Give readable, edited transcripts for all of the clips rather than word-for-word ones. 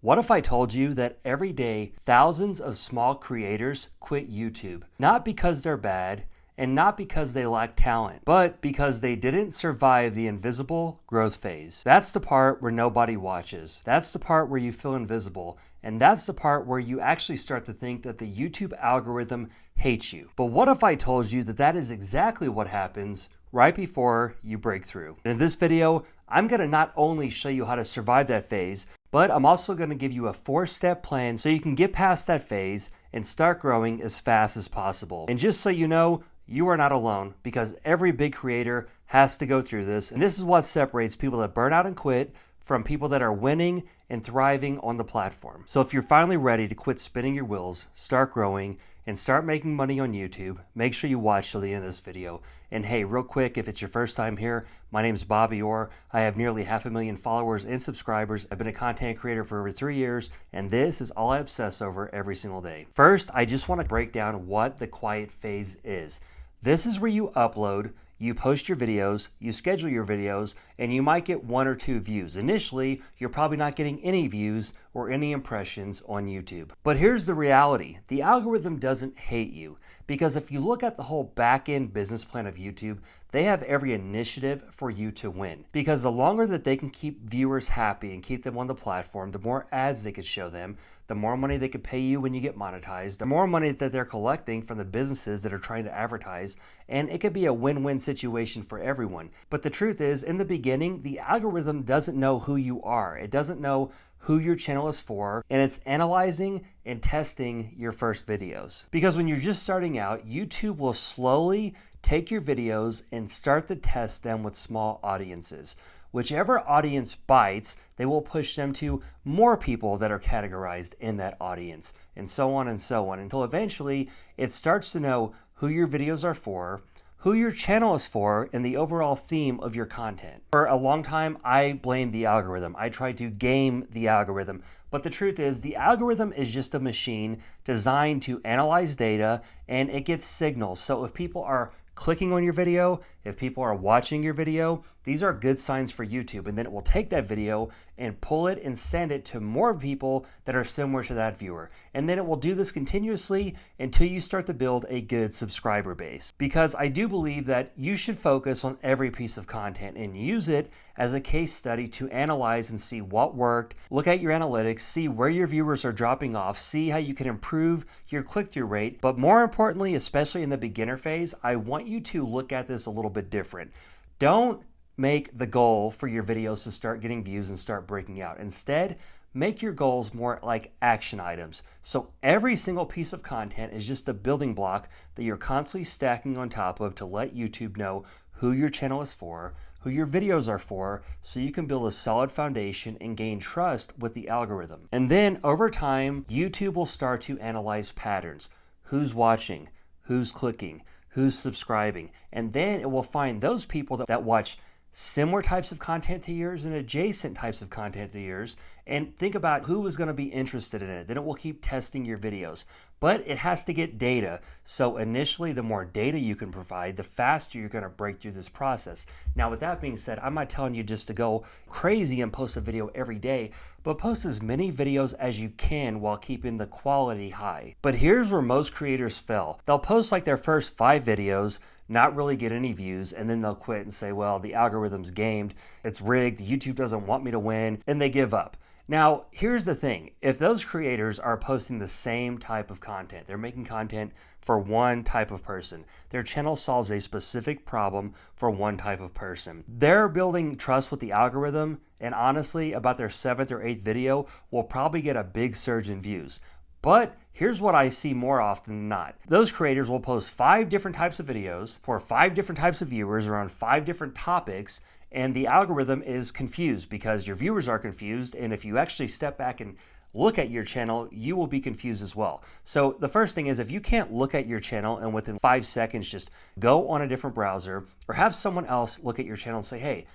What if I told you that every day thousands of small creators quit YouTube? Not because they're bad and not because they lack talent, but because they didn't survive the invisible growth phase. That's the part where nobody watches. That's the part where you feel invisible. And that's the part where you actually start to think that the YouTube algorithm hates you. But what if I told you that that is exactly what happens right before you break through? And in this video, I'm going to not only show you how to survive that phase, but I'm also going to give you a 4-step plan so you can get past that phase and start growing as fast as possible. And just so you know, you are not alone, because every big creator has to go through this. And this is what separates people that burn out and quit from people that are winning and thriving on the platform. So if you're finally ready to quit spinning your wheels, start growing, and start making money on YouTube, make sure you watch till the end of this video. And hey, real quick, if it's your first time here, my name is Bobby Orr. I have nearly 500,000 followers and subscribers. I've been a content creator for over 3 years, and this is all I obsess over every single day. First, I just want to break down what the quiet phase is. This is where you upload, you post your videos, you schedule your videos, and you might get 1 or 2 views. Initially, you're probably not getting any views or any impressions on YouTube. But here's the reality. The algorithm doesn't hate you, because if you look at the whole back-end business plan of YouTube, they have every initiative for you to win. Because the longer that they can keep viewers happy and keep them on the platform, the more ads they could show them, the more money they could pay you when you get monetized, the more money that they're collecting from the businesses that are trying to advertise, and it could be a win-win situation for everyone. But the truth is, in the beginning, the algorithm doesn't know who you are. It doesn't know who your channel is for, and it's analyzing and testing your first videos. Because when you're just starting out, YouTube will slowly take your videos and start to test them with small audiences. Whichever audience bites, they will push them to more people that are categorized in that audience, and so on, until eventually it starts to know who your videos are for, who your channel is for, and the overall theme of your content. For a long time, I blamed the algorithm. I tried to game the algorithm. But the truth is, the algorithm is just a machine designed to analyze data, and it gets signals. So if people are clicking on your video, if people are watching your video, these are good signs for YouTube. And then it will take that video and pull it and send it to more people that are similar to that viewer. And then it will do this continuously until you start to build a good subscriber base. Because I do believe that you should focus on every piece of content and use it as a case study to analyze and see what worked, look at your analytics, see where your viewers are dropping off, see how you can improve your click-through rate. But more importantly, especially in the beginner phase, I want you to look at this a little bit different. Don't make the goal for your videos to start getting views and start breaking out. Instead, make your goals more like action items. So every single piece of content is just a building block that you're constantly stacking on top of to let YouTube know who your channel is for, who your videos are for, so you can build a solid foundation and gain trust with the algorithm. And then over time, YouTube will start to analyze patterns. Who's watching? Who's clicking? Who's subscribing? And then it will find those people that watch similar types of content to yours and adjacent types of content to yours, and think about who is going to be interested in it. Then it will keep testing your videos. But it has to get data. So initially, the more data you can provide, the faster you're going to break through this process. Now, with that being said, I'm not telling you just to go crazy and post a video every day, but post as many videos as you can while keeping the quality high. But here's where most creators fail. They'll post like their first 5 videos, not really get any views, and then they'll quit and say, well, the algorithm's gamed, it's rigged, YouTube doesn't want me to win, and they give up. Now, here's the thing. If those creators are posting the same type of content, they're making content for one type of person, their channel solves a specific problem for one type of person, they're building trust with the algorithm, and honestly, about their 7th or 8th video will probably get a big surge in views. But here's what I see more often than not. Those creators will post 5 different types of videos for 5 different types of viewers around 5 different topics, and the algorithm is confused because your viewers are confused, and if you actually step back and look at your channel, you will be confused as well. So the first thing is, if you can't look at your channel and within 5 seconds just go on a different browser or have someone else look at your channel and say, hey,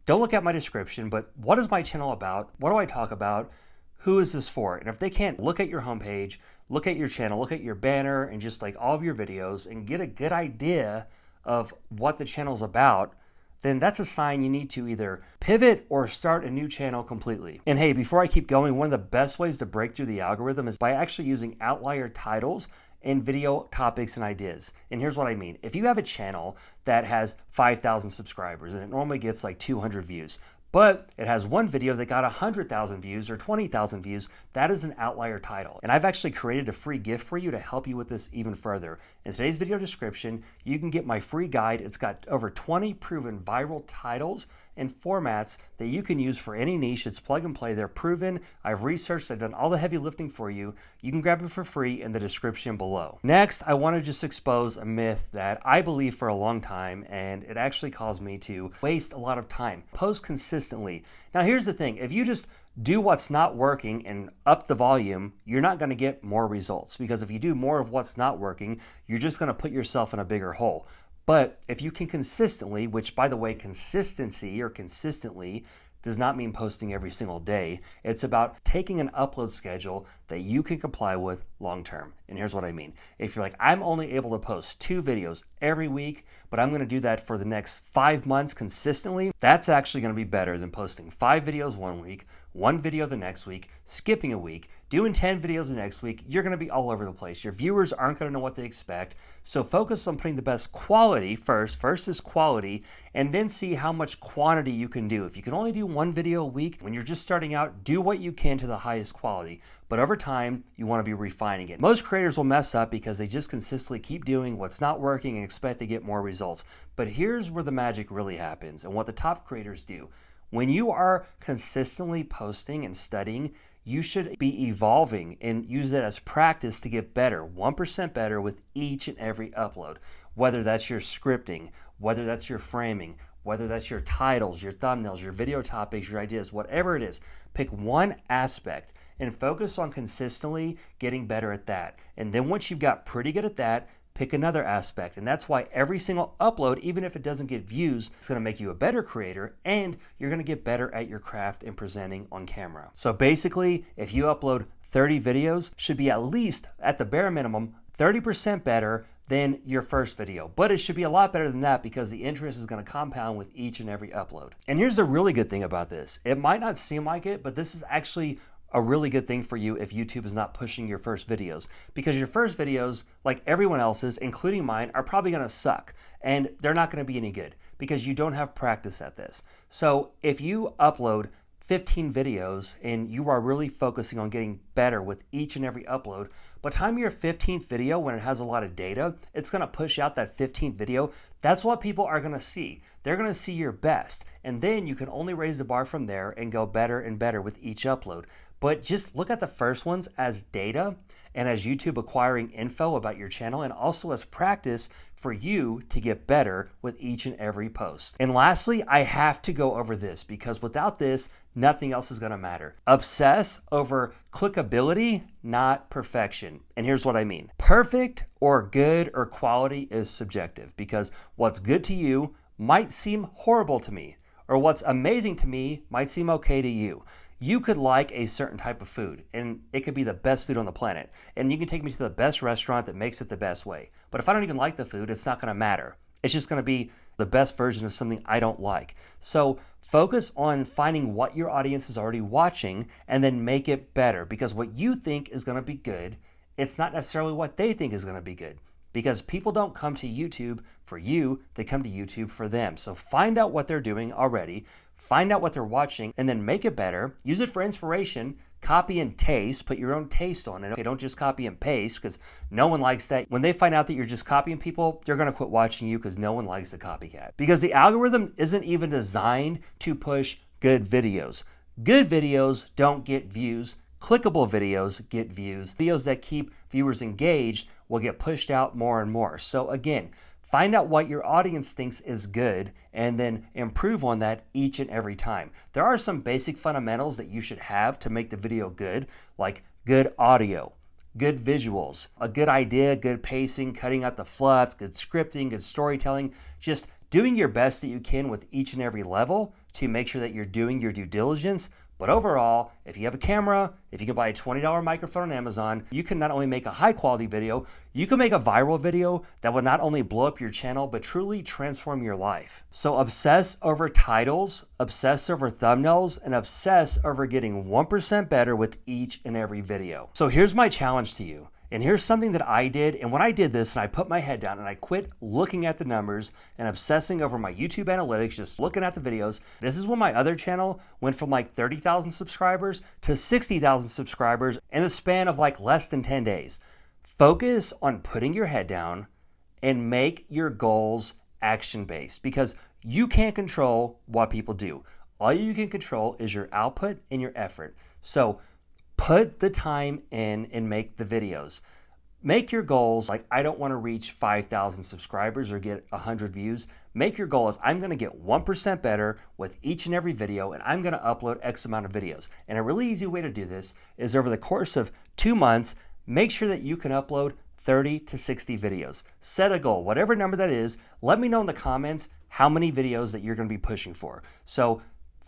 don't look at my description, but what is my channel about? What do I talk about? Who is this for? And if they can't look at your homepage, look at your channel, look at your banner, and just like all of your videos and get a good idea of what the channel's about, then that's a sign you need to either pivot or start a new channel completely. And hey, before I keep going, one of the best ways to break through the algorithm is by actually using outlier titles in video topics and ideas. And here's what I mean. If you have a channel that has 5,000 subscribers and it normally gets like 200 views, but it has one video that got 100,000 views or 20,000 views, that is an outlier title. And I've actually created a free gift for you to help you with this even further. In today's video description, you can get my free guide. It's got over 20 proven viral titles and formats that you can use for any niche. It's plug and play. They're proven. I've researched, I've done all the heavy lifting for you. You can grab it for free in the description below. Next, I want to just expose a myth that I believe for a long time, and it actually caused me to waste a lot of time. Post consistently. Now, here's the thing. If you just do what's not working and up the volume, you're not going to get more results, because if you do more of what's not working, you're just going to put yourself in a bigger hole. But if you can consistently, which by the way, consistency or consistently does not mean posting every single day. It's about taking an upload schedule that you can comply with long term. And here's what I mean. If you're like, I'm only able to post 2 videos every week, but I'm going to do that for the next 5 months consistently, that's actually going to be better than posting 5 videos one week, 1 video the next week, skipping a week, doing 10 videos the next week. You're going to be all over the place. Your viewers aren't going to know what they expect. So focus on putting the best quality first. First is quality, and then see how much quantity you can do. If you can only do 1 video a week, when you're just starting out, do what you can to the highest quality. But over time, you want to be refining it. Most creators will mess up because they just consistently keep doing what's not working and expect to get more results. But here's where the magic really happens and what the top creators do. When you are consistently posting and studying, you should be evolving and use it as practice to get better, 1% better with each and every upload. Whether that's your scripting, whether that's your framing, whether that's your titles, your thumbnails, your video topics, your ideas, whatever it is, pick one aspect and focus on consistently getting better at that. And then once you've got pretty good at that, pick another aspect. And that's why every single upload, even if it doesn't get views, it's going to make you a better creator, and you're going to get better at your craft and presenting on camera. So basically, if you upload 30 videos, should be at least, at the bare minimum, 30% better than your first video. But it should be a lot better than that, because the interest is going to compound with each and every upload. And here's the really good thing about this. It might not seem like it, but this is actually a really good thing for you if YouTube is not pushing your first videos, because your first videos, like everyone else's, including mine, are probably going to suck, and they're not going to be any good because you don't have practice at this. So if you upload 15 videos and you are really focusing on getting better with each and every upload, by the time your 15th video, when it has a lot of data, it's going to push out that 15th video. That's what people are going to see. They're going to see your best, and then you can only raise the bar from there and go better and better with each upload. But just look at the first ones as data and as YouTube acquiring info about your channel, and also as practice for you to get better with each and every post. And lastly, I have to go over this, because without this, nothing else is going to matter. Obsess over clickability, not perfection. And here's what I mean. Perfect or good or quality is subjective, because what's good to you might seem horrible to me, or what's amazing to me might seem okay to you. You could like a certain type of food, and it could be the best food on the planet, and you can take me to the best restaurant that makes it the best way. But if I don't even like the food, it's not going to matter. It's just going to be the best version of something I don't like. So focus on finding what your audience is already watching and then make it better, because what you think is going to be good, it's not necessarily what they think is going to be good. Because people don't come to YouTube for you, they come to YouTube for them. So find out what they're doing already, find out what they're watching, and then make it better. Use it for inspiration, copy and taste, put your own taste on it. Okay, don't just copy and paste, because no one likes that. When they find out that you're just copying people, they're gonna quit watching you, because no one likes the copycat. Because the algorithm isn't even designed to push good videos. Good videos don't get views. Clickable videos get views. Videos that keep viewers engaged will get pushed out more and more. So again, find out what your audience thinks is good and then improve on that each and every time. There are some basic fundamentals that you should have to make the video good, like good audio, good visuals, a good idea, good pacing, cutting out the fluff, good scripting, good storytelling, just doing your best that you can with each and every level to make sure that you're doing your due diligence. But overall, if you have a camera, if you can buy a $20 microphone on Amazon, you can not only make a high quality video, you can make a viral video that will not only blow up your channel, but truly transform your life. So obsess over titles, obsess over thumbnails, and obsess over getting 1% better with each and every video. So here's my challenge to you. And here's something that I did, and when I did this and I put my head down and I quit looking at the numbers and obsessing over my YouTube analytics, just looking at the videos, this is when my other channel went from like 30,000 subscribers to 60,000 subscribers in the span of like less than 10 days. Focus on putting your head down and make your goals action-based, because you can't control what people do. All you can control is your output and your effort. So put the time in and make the videos. Make your goals like, I don't want to reach 5,000 subscribers or get 100 views. Make your goal as, I'm going to get 1% better with each and every video, and I'm going to upload X amount of videos. And a really easy way to do this is over the course of 2 months, make sure that you can upload 30 to 60 videos. Set a goal, whatever number that is. Let me know in the comments how many videos that you're going to be pushing for. So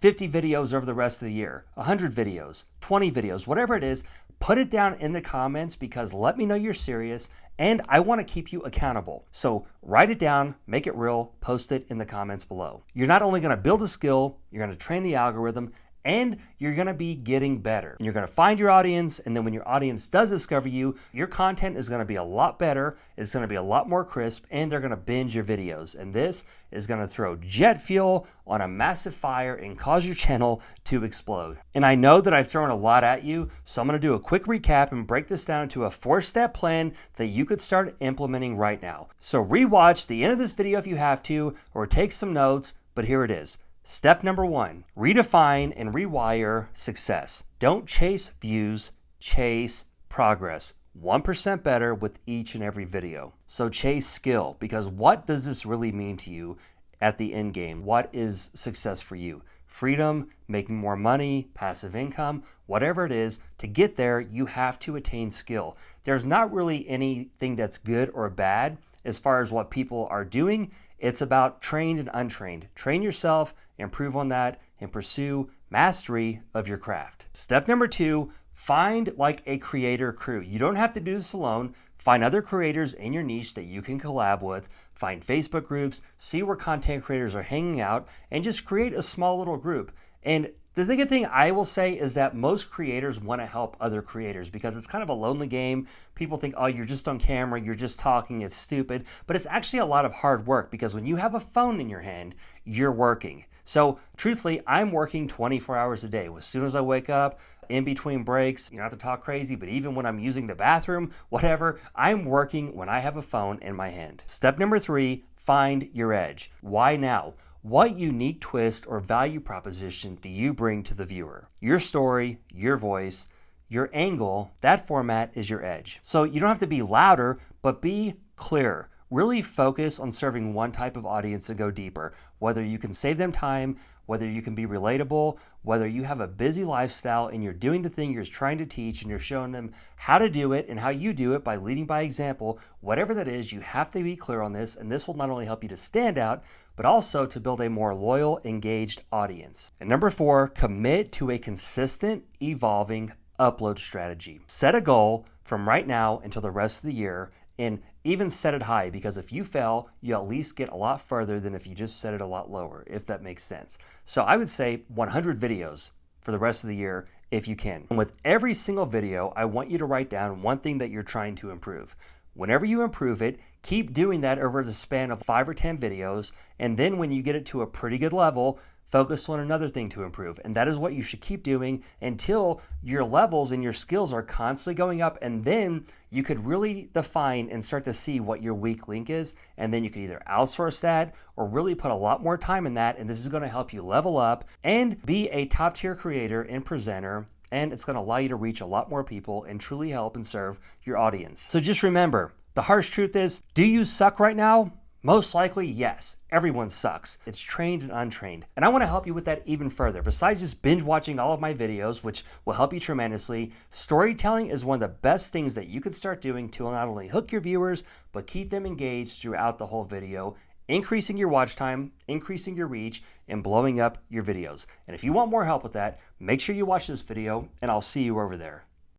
50 videos over the rest of the year, 100 videos, 20 videos, whatever it is, put it down in the comments, because let me know you're serious and I want to keep you accountable. So write it down, make it real, post it in the comments below. You're not only going to build a skill, you're going to train the algorithm, and you're going to be getting better. You're going to find your audience, and then when your audience does discover you, your content is going to be a lot better, it's going to be a lot more crisp, and they're going to binge your videos. And this is going to throw jet fuel on a massive fire and cause your channel to explode. And I know that I've thrown a lot at you, so I'm going to do a quick recap and break this down into a 4-step plan that you could start implementing right now. So rewatch the end of this video if you have to, or take some notes, but here it is. Step number 1, redefine and rewire success. Don't chase views, chase progress. 1% better with each and every video. So chase skill, because what does this really mean to you at the end game? What is success for you? Freedom, making more money, passive income, whatever it is, to get there, you have to attain skill. There's not really anything that's good or bad as far as what people are doing. It's about trained and untrained. Train yourself, improve on that, and pursue mastery of your craft. Step number 2, find like a creator crew. You don't have to do this alone. Find other creators in your niche that you can collab with. Find Facebook groups, see where content creators are hanging out, and just create a small little group. And the good thing I will say is that most creators want to help other creators, because it's kind of a lonely game. People think, oh, you're just on camera, you're just talking, it's stupid. But it's actually a lot of hard work, because when you have a phone in your hand, you're working. So truthfully, I'm working 24 hours a day. As soon as I wake up, in between breaks, not to talk crazy, but even when I'm using the bathroom, whatever, I'm working when I have a phone in my hand. Step number 3, find your edge. Why now? What unique twist or value proposition do you bring to the viewer? Your story, your voice, your angle, that format is your edge. So you don't have to be louder, but be clear. Really focus on serving one type of audience and go deeper. Whether you can save them time, whether you can be relatable, whether you have a busy lifestyle and you're doing the thing you're trying to teach and you're showing them how to do it and how you do it by leading by example, whatever that is, you have to be clear on this, and this will not only help you to stand out, but also to build a more loyal, engaged audience. And number 4, commit to a consistent, evolving upload strategy. Set a goal from right now until the rest of the year, and even set it high, because if you fail, you at least get a lot further than if you just set it a lot lower, if that makes sense. So I would say 100 videos for the rest of the year if you can. And with every single video, I want you to write down one thing that you're trying to improve. Whenever you improve it, keep doing that over the span of 5 or 10 videos, and then when you get it to a pretty good level, focus on another thing to improve. And that is what you should keep doing until your levels and your skills are constantly going up, and then you could really define and start to see what your weak link is, and then you can either outsource that or really put a lot more time in that, and this is going to help you level up and be a top tier creator and presenter, and it's going to allow you to reach a lot more people and truly help and serve your audience. So just remember, the harsh truth is, do you suck right now? Most likely, yes. Everyone sucks. It's trained and untrained. And I want to help you with that even further. Besides just binge watching all of my videos, which will help you tremendously, storytelling is one of the best things that you could start doing to not only hook your viewers, but keep them engaged throughout the whole video. increasing your watch time, increasing your reach, and blowing up your videos. And if you want more help with that, make sure you watch this video, and I'll see you over there.